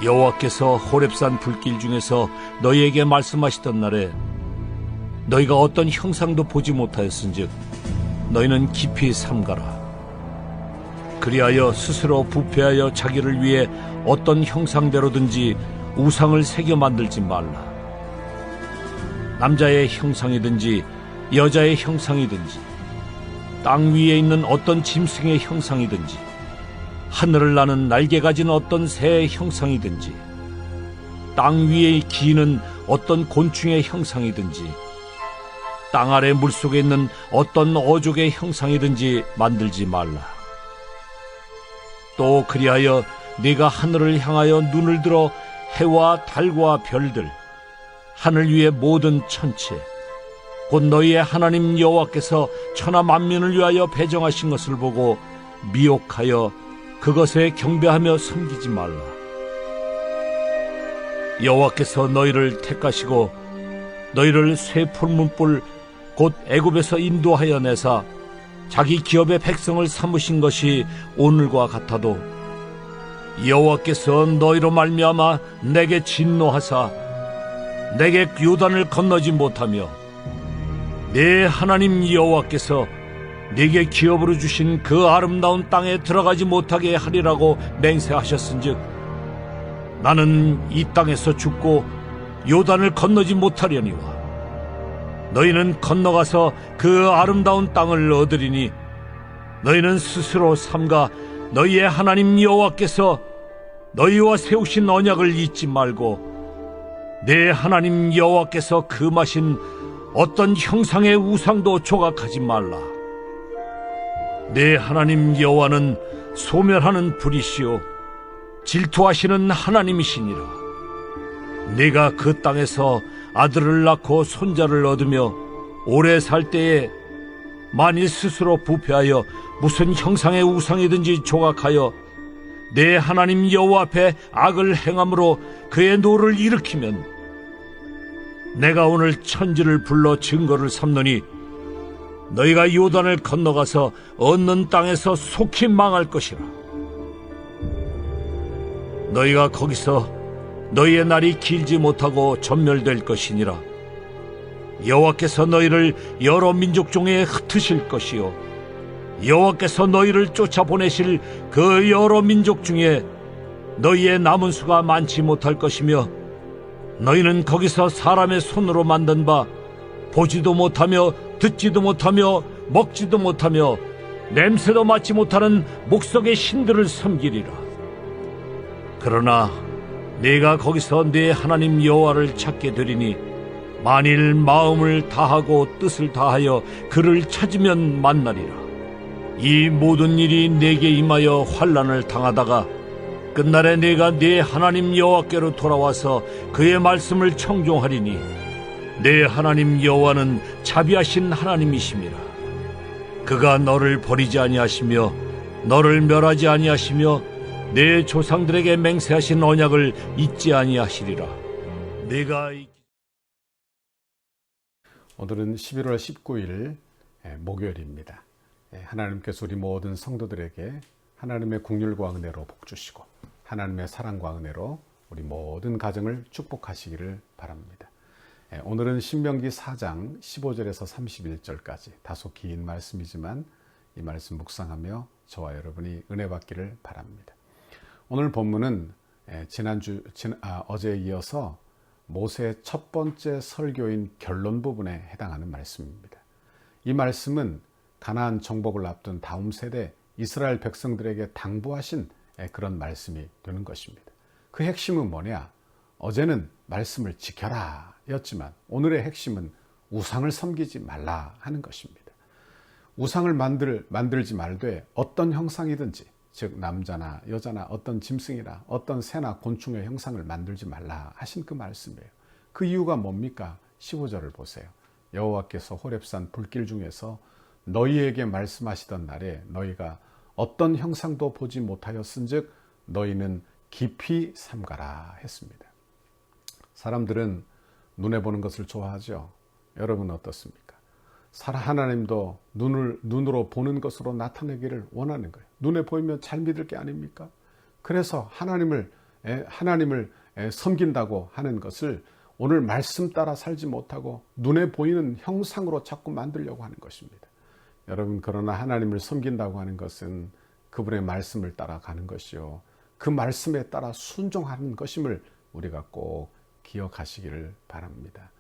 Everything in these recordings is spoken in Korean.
여호와께서 호렙산 불길 중에서 너희에게 말씀하시던 날에 너희가 어떤 형상도 보지 못하였은즉 너희는 깊이 삼가라. 그리하여 스스로 부패하여 자기를 위해 어떤 형상대로든지 우상을 새겨 만들지 말라. 남자의 형상이든지 여자의 형상이든지 땅 위에 있는 어떤 짐승의 형상이든지 하늘을 나는 날개 가진 어떤 새의 형상이든지 땅 위에 기는 어떤 곤충의 형상이든지 땅 아래 물속에 있는 어떤 어족의 형상이든지 만들지 말라. 또 그리하여 네가 하늘을 향하여 눈을 들어 해와 달과 별들 하늘 위의 모든 천체 곧 너희의 하나님 여호와께서 천하 만민을 위하여 배정하신 것을 보고 미혹하여 그것에 경배하며 섬기지 말라. 여호와께서 너희를 택하시고 너희를 쇠 풀문불 곧 애굽에서 인도하여 내사 자기 기업의 백성을 삼으신 것이 오늘과 같아도 여호와께서 너희로 말미암아 내게 진노하사 내게 요단을 건너지 못하며 내 하나님 여호와께서 네게 기업으로 주신 그 아름다운 땅에 들어가지 못하게 하리라고 맹세하셨은즉 나는 이 땅에서 죽고 요단을 건너지 못하려니와 너희는 건너가서 그 아름다운 땅을 얻으리니 너희는 스스로 삼가 너희의 하나님 여호와께서 너희와 세우신 언약을 잊지 말고 내 하나님 여호와께서 금하신 어떤 형상의 우상도 조각하지 말라. 내 하나님 여호와는 소멸하는 불이시요 질투하시는 하나님이시니라. 네가 그 땅에서 아들을 낳고 손자를 얻으며 오래 살 때에 만일 스스로 부패하여 무슨 형상의 우상이든지 조각하여 내 하나님 여호와 앞에 악을 행함으로 그의 노를 일으키면 내가 오늘 천지를 불러 증거를 삼노니 너희가 요단을 건너가서 얻는 땅에서 속히 망할 것이라. 너희가 거기서 너희의 날이 길지 못하고 전멸될 것이니라. 여호와께서 너희를 여러 민족 중에 흩으실 것이요 여호와께서 너희를 쫓아보내실 그 여러 민족 중에 너희의 남은 수가 많지 못할 것이며 너희는 거기서 사람의 손으로 만든 바 보지도 못하며 듣지도 못하며 먹지도 못하며 냄새도 맡지 못하는 목석의 신들을 섬기리라. 그러나 네가 거기서 네 하나님 여호와를 찾게 되리니 만일 마음을 다하고 뜻을 다하여 그를 찾으면 만나리라. 이 모든 일이 네게 임하여 환난을 당하다가 끝날에 네가 네 하나님 여호와께로 돌아와서 그의 말씀을 청종하리니 네 하나님 여호와는 자비하신 하나님이심이라. 그가 너를 버리지 아니하시며 너를 멸하지 아니하시며 내 조상들에게 맹세하신 언약을 잊지 아니하시리라. 네가 오늘은 11월 19일 목요일입니다. 하나님께서 우리 모든 성도들에게 하나님의 긍휼과 은혜로 복주시고 하나님의 사랑과 은혜로 우리 모든 가정을 축복하시기를 바랍니다. 오늘은 신명기 4장 15절에서 31절까지 다소 긴 말씀이지만 이 말씀 묵상하며 저와 여러분이 은혜 받기를 바랍니다. 오늘 본문은 어제에 이어서 모세의 첫 번째 설교인 결론 부분에 해당하는 말씀입니다. 이 말씀은 가나안 정복을 앞둔 다음 세대 이스라엘 백성들에게 당부하신 그런 말씀이 되는 것입니다. 그 핵심은 뭐냐? 어제는 말씀을 지켜라 였지만 오늘의 핵심은 우상을 섬기지 말라 하는 것입니다. 우상을 만들지 말되 어떤 형상이든지 즉 남자나 여자나 어떤 짐승이나 어떤 새나 곤충의 형상을 만들지 말라 하신 그 말씀이에요. 그 이유가 뭡니까? 15절을 보세요. 여호와께서 호렙산 불길 중에서 너희에게 말씀하시던 날에 너희가 어떤 형상도 보지 못하였은즉 너희는 깊이 삼가라 했습니다. 사람들은 눈에 보는 것을 좋아하죠. 여러분은 어떻습니까? 하나님도 눈으로 보는 것으로 나타내기를 원하는 거예요. 눈에 보이면 잘 믿을 게 아닙니까? 그래서 하나님을 하나님을 섬긴다고 하는 것을 오늘 말씀 따라 살지 못하고 눈에 보이는 형상으로 자꾸 만들려고 하는 것입니다. 여러분, 그러나 하나님을 섬긴다고 하는 것은 그분의 말씀을 따라가는 것이요, 그 말씀에 따라 순종하는 것임을 우리가 꼭 기억하시기를 바랍니다.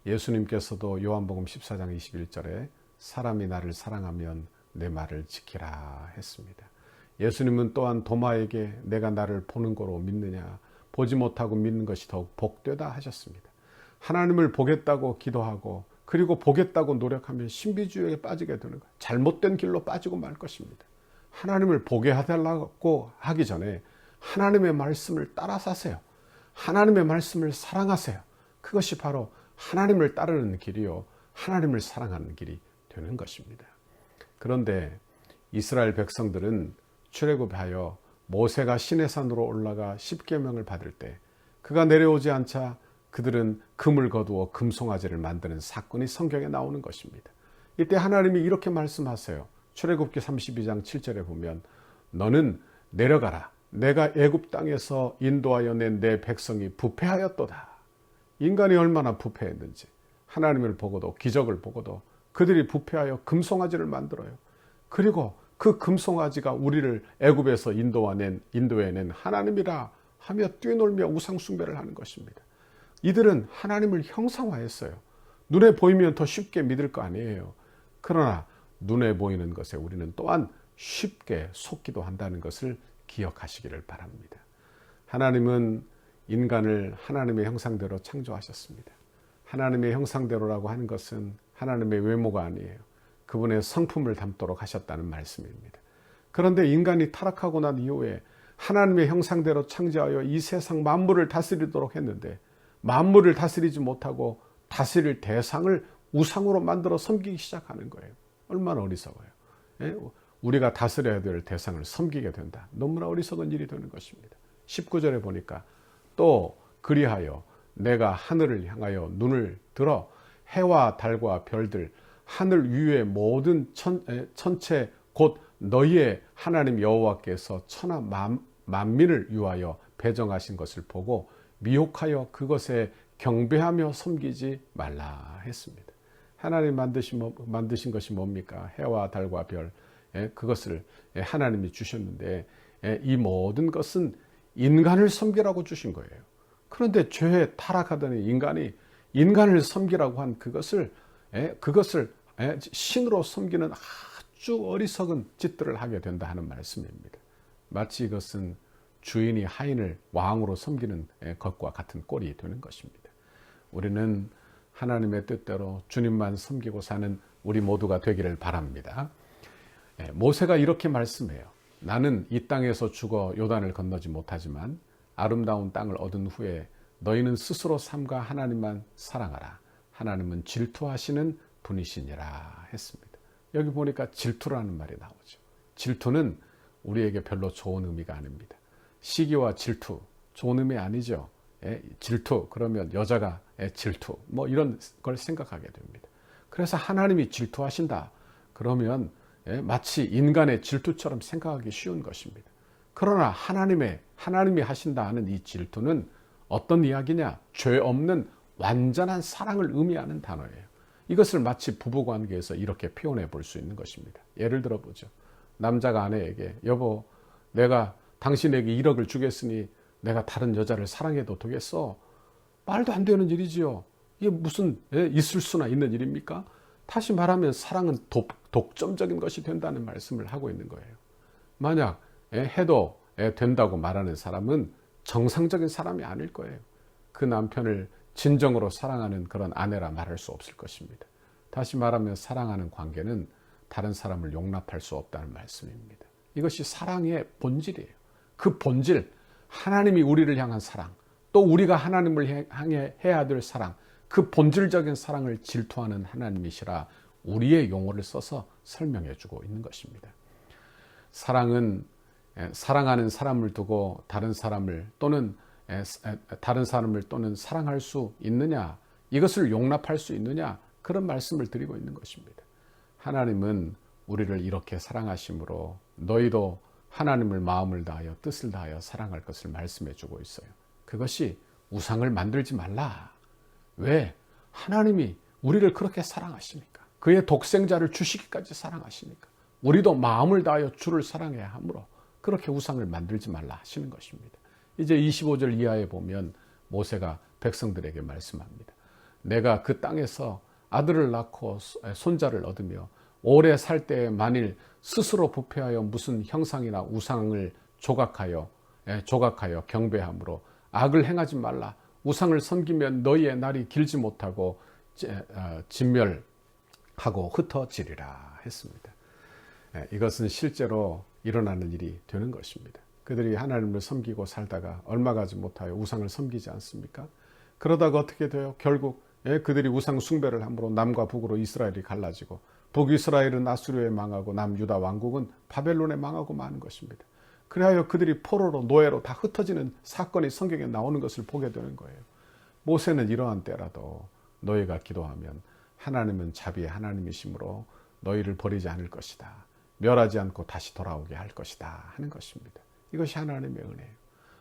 예수님께서도 요한복음 14장 21절에 사람이 나를 사랑하면 내 말을 지키라 했습니다. 예수님은 또한 도마에게 내가 나를 보는 거로 믿느냐, 보지 못하고 믿는 것이 더욱 복되다 하셨습니다. 하나님을 보겠다고 기도하고 그리고 보겠다고 노력하면 신비주의에 빠지게 되는 거예요. 잘못된 길로 빠지고 말 것입니다. 하나님을 보게 해달라고 하기 전에 하나님의 말씀을 따라 사세요. 하나님의 말씀을 사랑하세요. 그것이 바로 하나님을 따르는 길이요, 하나님을 사랑하는 길이 되는 것입니다. 그런데 이스라엘 백성들은 출애굽하여 모세가 시내산으로 올라가 십계명을 받을 때 그가 내려오지 않자 그들은 금을 거두어 금송아지를 만드는 사건이 성경에 나오는 것입니다. 이때 하나님이 이렇게 말씀하세요. 출애굽기 32장 7절에 보면 너는 내려가라. 내가 애굽 땅에서 인도하여 낸 내 백성이 부패하였도다. 인간이 얼마나 부패했는지 하나님을 보고도 기적을 보고도 그들이 부패하여 금송아지를 만들어요. 그리고 그 금송아지가 우리를 애굽에서 인도해낸 하나님이라 하며 뛰놀며 우상 숭배를 하는 것입니다. 이들은 하나님을 형상화했어요. 눈에 보이면 더 쉽게 믿을 거 아니에요. 그러나 눈에 보이는 것에 우리는 또한 쉽게 속기도 한다는 것을 기억하시기를 바랍니다. 하나님은 인간을 하나님의 형상대로 창조하셨습니다. 하나님의 형상대로라고 하는 것은 하나님의 외모가 아니에요. 그분의 성품을 담도록 하셨다는 말씀입니다. 그런데 인간이 타락하고 난 이후에 하나님의 형상대로 창조하여 이 세상 만물을 다스리도록 했는데 만물을 다스리지 못하고 다스릴 대상을 우상으로 만들어 섬기기 시작하는 거예요. 얼마나 어리석어요. 우리가 다스려야 될 대상을 섬기게 된다. 너무나 어리석은 일이 되는 것입니다. 19절에 보니까 또 그리하여 내가 하늘을 향하여 눈을 들어 해와 달과 별들 하늘 위의 모든 천체 곧 너희의 하나님 여호와께서 천하 만민을 위하여 배정하신 것을 보고 미혹하여 그것에 경배하며 섬기지 말라 했습니다. 하나님 만드신 것이 뭡니까? 해와 달과 별, 그것을 하나님이 주셨는데 이 모든 것은 인간을 섬기라고 주신 거예요. 그런데 죄에 타락하더니 인간을 섬기라고 한 그것을 신으로 섬기는 아주 어리석은 짓들을 하게 된다 하는 말씀입니다. 마치 이것은 주인이 하인을 왕으로 섬기는 것과 같은 꼴이 되는 것입니다. 우리는 하나님의 뜻대로 주님만 섬기고 사는 우리 모두가 되기를 바랍니다. 모세가 이렇게 말씀해요. 나는 이 땅에서 죽어 요단을 건너지 못하지만 아름다운 땅을 얻은 후에 너희는 스스로 삶과 하나님만 사랑하라. 하나님은 질투하시는 분이시니라 했습니다. 여기 보니까 질투라는 말이 나오죠. 질투는 우리에게 별로 좋은 의미가 아닙니다. 시기와 질투, 좋은 의미 아니죠. 질투, 그러면 여자가 질투, 뭐 이런 걸 생각하게 됩니다. 그래서 하나님이 질투하신다. 그러면 마치 인간의 질투처럼 생각하기 쉬운 것입니다. 그러나 하나님이 하신다 하는 이 질투는 어떤 이야기냐? 죄 없는 완전한 사랑을 의미하는 단어예요. 이것을 마치 부부관계에서 이렇게 표현해 볼 수 있는 것입니다. 예를 들어 보죠. 남자가 아내에게 여보, 내가 당신에게 1억을 주겠으니 내가 다른 여자를 사랑해도 되겠어? 말도 안 되는 일이지요. 이게 무슨 있을 수나 있는 일입니까? 다시 말하면 사랑은 독점적인 것이 된다는 말씀을 하고 있는 거예요. 만약 해도 된다고 말하는 사람은 정상적인 사람이 아닐 거예요. 그 남편을 진정으로 사랑하는 그런 아내라 말할 수 없을 것입니다. 다시 말하면 사랑하는 관계는 다른 사람을 용납할 수 없다는 말씀입니다. 이것이 사랑의 본질이에요. 그 본질, 하나님이 우리를 향한 사랑, 또 우리가 하나님을 향해 해야 될 사랑, 그 본질적인 사랑을 질투하는 하나님이시라 우리의 용어를 써서 설명해 주고 있는 것입니다. 사랑은 사랑하는 사람을 두고 다른 사람을 또는 사랑할 수 있느냐, 이것을 용납할 수 있느냐, 그런 말씀을 드리고 있는 것입니다. 하나님은 우리를 이렇게 사랑하심으로 너희도 하나님을 마음을 다하여 뜻을 다하여 사랑할 것을 말씀해 주고 있어요. 그것이 우상을 만들지 말라. 왜? 하나님이 우리를 그렇게 사랑하시니까. 그의 독생자를 주시기까지 사랑하시니까. 우리도 마음을 다하여 주를 사랑해야 하므로 그렇게 우상을 만들지 말라 하시는 것입니다. 이제 25절 이하에 보면 모세가 백성들에게 말씀합니다. 내가 그 땅에서 아들을 낳고 손자를 얻으며 오래 살 때에 만일 스스로 부패하여 무슨 형상이나 우상을 조각하여 경배함으로 악을 행하지 말라. 우상을 섬기면 너희의 날이 길지 못하고 진멸하고 흩어지리라 했습니다. 이것은 실제로 일어나는 일이 되는 것입니다. 그들이 하나님을 섬기고 살다가 얼마 가지 못하여 우상을 섬기지 않습니까? 그러다가 어떻게 돼요? 결국 그들이 우상 숭배를 함으로 남과 북으로 이스라엘이 갈라지고 북이스라엘은 아수르에 망하고 남유다 왕국은 바벨론에 망하고 마는 것입니다. 그리하여 그들이 포로로 노예로 다 흩어지는 사건이 성경에 나오는 것을 보게 되는 거예요. 모세는 이러한 때라도 너희가 기도하면 하나님은 자비의 하나님이시므로 너희를 버리지 않을 것이다. 멸하지 않고 다시 돌아오게 할 것이다 하는 것입니다. 이것이 하나님의 은혜예요.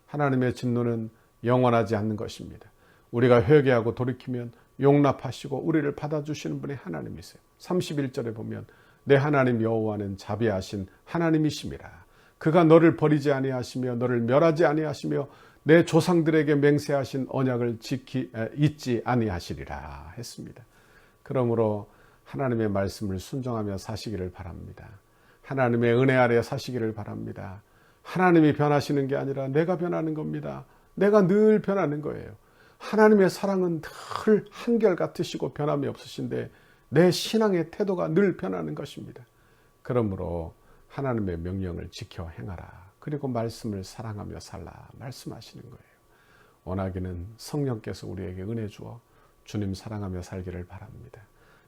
하나님의 진노는 영원하지 않는 것입니다. 우리가 회개하고 돌이키면 용납하시고 우리를 받아주시는 분이 하나님이세요. 31절에 보면 내 하나님 여호와는 자비하신 하나님이심이라. 그가 너를 버리지 아니하시며 너를 멸하지 아니하시며 내 조상들에게 맹세하신 언약을 잊지 아니하시리라 했습니다. 그러므로 하나님의 말씀을 순종하며 사시기를 바랍니다. 하나님의 은혜 아래 사시기를 바랍니다. 하나님이 변하시는 게 아니라 내가 변하는 겁니다. 내가 늘 변하는 거예요. 하나님의 사랑은 늘 한결같으시고 변함이 없으신데 내 신앙의 태도가 늘 변하는 것입니다. 그러므로 하나님의 명령을 지켜 행하라. 그리고 말씀을 사랑하며 살라 말씀하시는 거예요. 원하기는 성령께서 우리에게 은혜 주어 주님 사랑하며 살기를 바랍니다.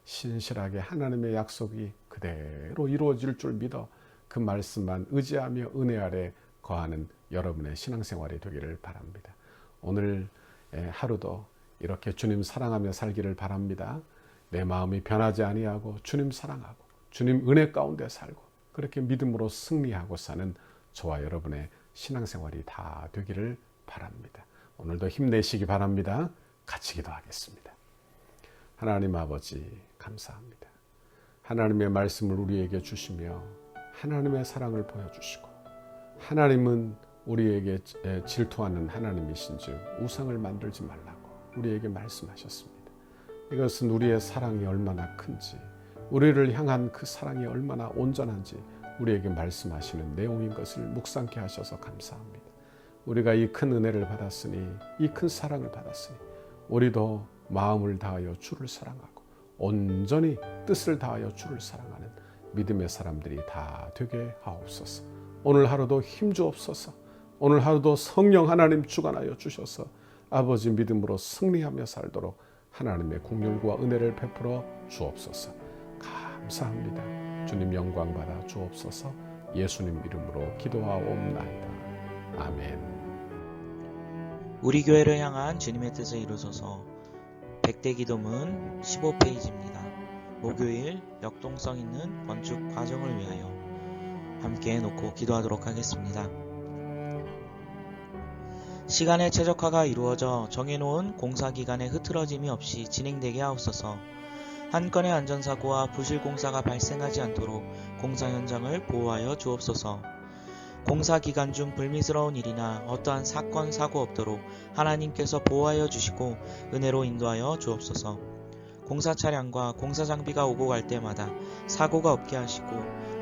신실하게 하나님의 약속이 그대로 이루어질 줄 믿어 그 말씀만 의지하며 은혜 아래 거하는 여러분의 신앙생활이 되기를 바랍니다. 오늘 하루도 이렇게 주님 사랑하며 살기를 바랍니다. 내 마음이 변하지 아니하고 주님 사랑하고 주님 은혜 가운데 살고 그렇게 믿음으로 승리하고 사는 저와 여러분의 신앙생활이 다 되기를 바랍니다. 오늘도 힘내시기 바랍니다. 같이 기도하겠습니다. 하나님 아버지 감사합니다. 하나님의 말씀을 우리에게 주시며 하나님의 사랑을 보여주시고 하나님은 우리에게 질투하는 하나님이신즉 우상을 만들지 말라고 우리에게 말씀하셨습니다. 이것은 우리의 사랑이 얼마나 큰지 우리를 향한 그 사랑이 얼마나 온전한지 우리에게 말씀하시는 내용인 것을 묵상케 하셔서 감사합니다. 우리가 이 큰 은혜를 받았으니 이 큰 사랑을 받았으니 우리도 마음을 다하여 주를 사랑하고 온전히 뜻을 다하여 주를 사랑하는 믿음의 사람들이 다 되게 하옵소서. 오늘 하루도 힘주옵소서. 오늘 하루도 성령 하나님 주관하여 주셔서 아버지 믿음으로 승리하며 살도록 하나님의 긍휼과 은혜를 베풀어 주옵소서. 감사합니다. 주님 영광 받아 주옵소서. 예수님 이름으로 기도하옵나이다. 아멘. 우리 교회를 향한 주님의 뜻을 이루소서. 100대 기도문 15페이지입니다. 목요일 역동성 있는 건축 과정을 위하여 함께 놓고 기도하도록 하겠습니다. 시간의 최적화가 이루어져 정해놓은 공사기간의 흐트러짐이 없이 진행되게 하옵소서. 한 건의 안전사고와 부실공사가 발생하지 않도록 공사 현장을 보호하여 주옵소서. 공사 기간 중 불미스러운 일이나 어떠한 사건, 사고 없도록 하나님께서 보호하여 주시고 은혜로 인도하여 주옵소서. 공사 차량과 공사 장비가 오고 갈 때마다 사고가 없게 하시고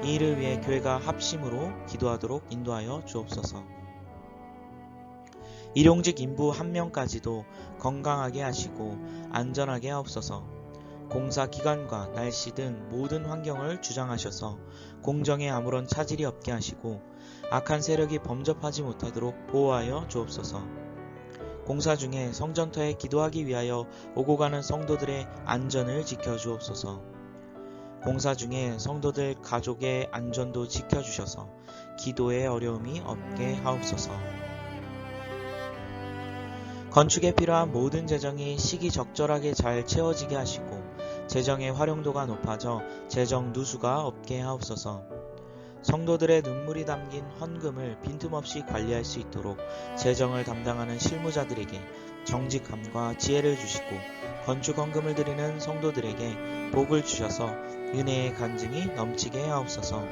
이 일을 위해 교회가 합심으로 기도하도록 인도하여 주옵소서. 일용직 인부 1명까지도 건강하게 하시고 안전하게 하옵소서. 공사 기간과 날씨 등 모든 환경을 주장하셔서 공정에 아무런 차질이 없게 하시고 악한 세력이 범접하지 못하도록 보호하여 주옵소서. 공사 중에 성전터에 기도하기 위하여 오고 가는 성도들의 안전을 지켜주옵소서. 공사 중에 성도들 가족의 안전도 지켜주셔서 기도에 어려움이 없게 하옵소서. 건축에 필요한 모든 재정이 시기적절하게 잘 채워지게 하시고 재정의 활용도가 높아져 재정 누수가 없게 하옵소서. 성도들의 눈물이 담긴 헌금을 빈틈없이 관리할 수 있도록 재정을 담당하는 실무자들에게 정직함과 지혜를 주시고 건축 헌금을 드리는 성도들에게 복을 주셔서 은혜의 간증이 넘치게 하옵소서.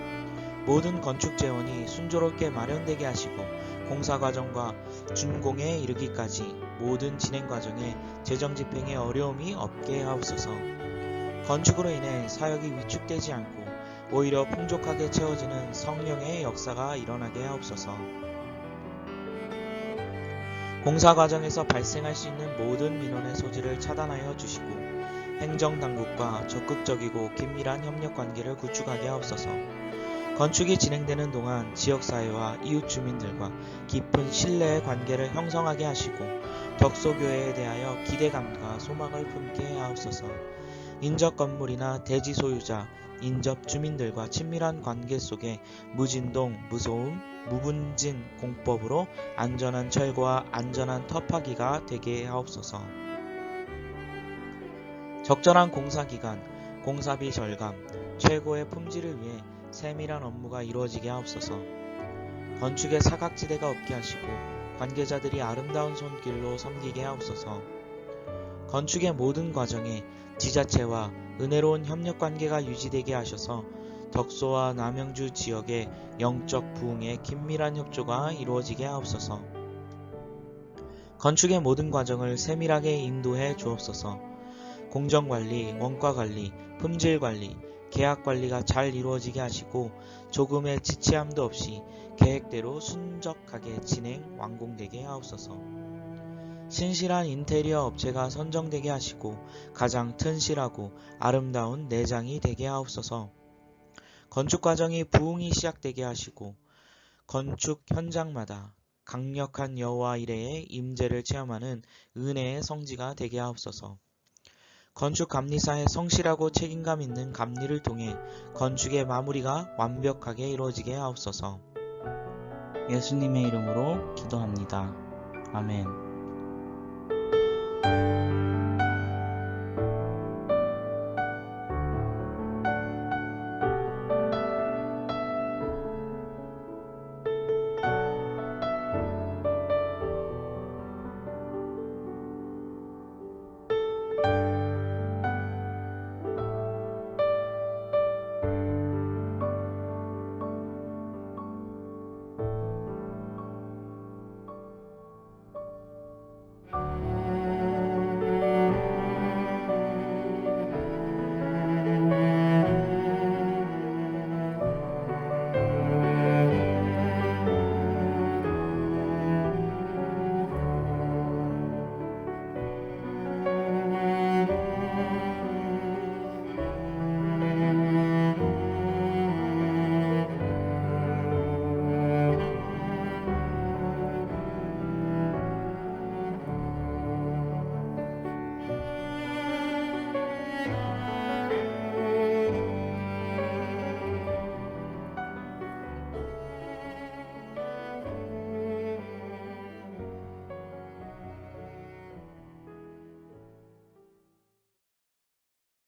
모든 건축 재원이 순조롭게 마련되게 하시고 공사 과정과 준공에 이르기까지 모든 진행 과정에 재정 집행에 어려움이 없게 하옵소서. 건축으로 인해 사역이 위축되지 않고 오히려 풍족하게 채워지는 성령의 역사가 일어나게 하옵소서. 공사 과정에서 발생할 수 있는 모든 민원의 소지를 차단하여 주시고 행정당국과 적극적이고 긴밀한 협력 관계를 구축하게 하옵소서. 건축이 진행되는 동안 지역사회와 이웃 주민들과 깊은 신뢰의 관계를 형성하게 하시고 덕소교회에 대하여 기대감과 소망을 품게 하옵소서. 인접 건물이나 대지 소유자, 인접 주민들과 친밀한 관계 속에 무진동, 무소음, 무분진 공법으로 안전한 철거와 안전한 터파기가 되게 하옵소서. 적절한 공사기간, 공사비 절감, 최고의 품질을 위해 세밀한 업무가 이루어지게 하옵소서. 건축에 사각지대가 없게 하시고 관계자들이 아름다운 손길로 섬기게 하옵소서. 건축의 모든 과정에 지자체와 은혜로운 협력관계가 유지되게 하셔서 덕소와 남영주 지역의 영적 부흥에 긴밀한 협조가 이루어지게 하옵소서. 건축의 모든 과정을 세밀하게 인도해 주옵소서. 공정관리, 원가관리, 품질관리, 계약관리가 잘 이루어지게 하시고 조금의 지체함도 없이 계획대로 순적하게 진행, 완공되게 하옵소서. 신실한 인테리어 업체가 선정되게 하시고 가장 튼실하고 아름다운 내장이 되게 하옵소서. 건축 과정이 부흥이 시작되게 하시고 건축 현장마다 강력한 여호와 이레의 임재를 체험하는 은혜의 성지가 되게 하옵소서. 건축 감리사의 성실하고 책임감 있는 감리를 통해 건축의 마무리가 완벽하게 이루어지게 하옵소서. 예수님의 이름으로 기도합니다. 아멘.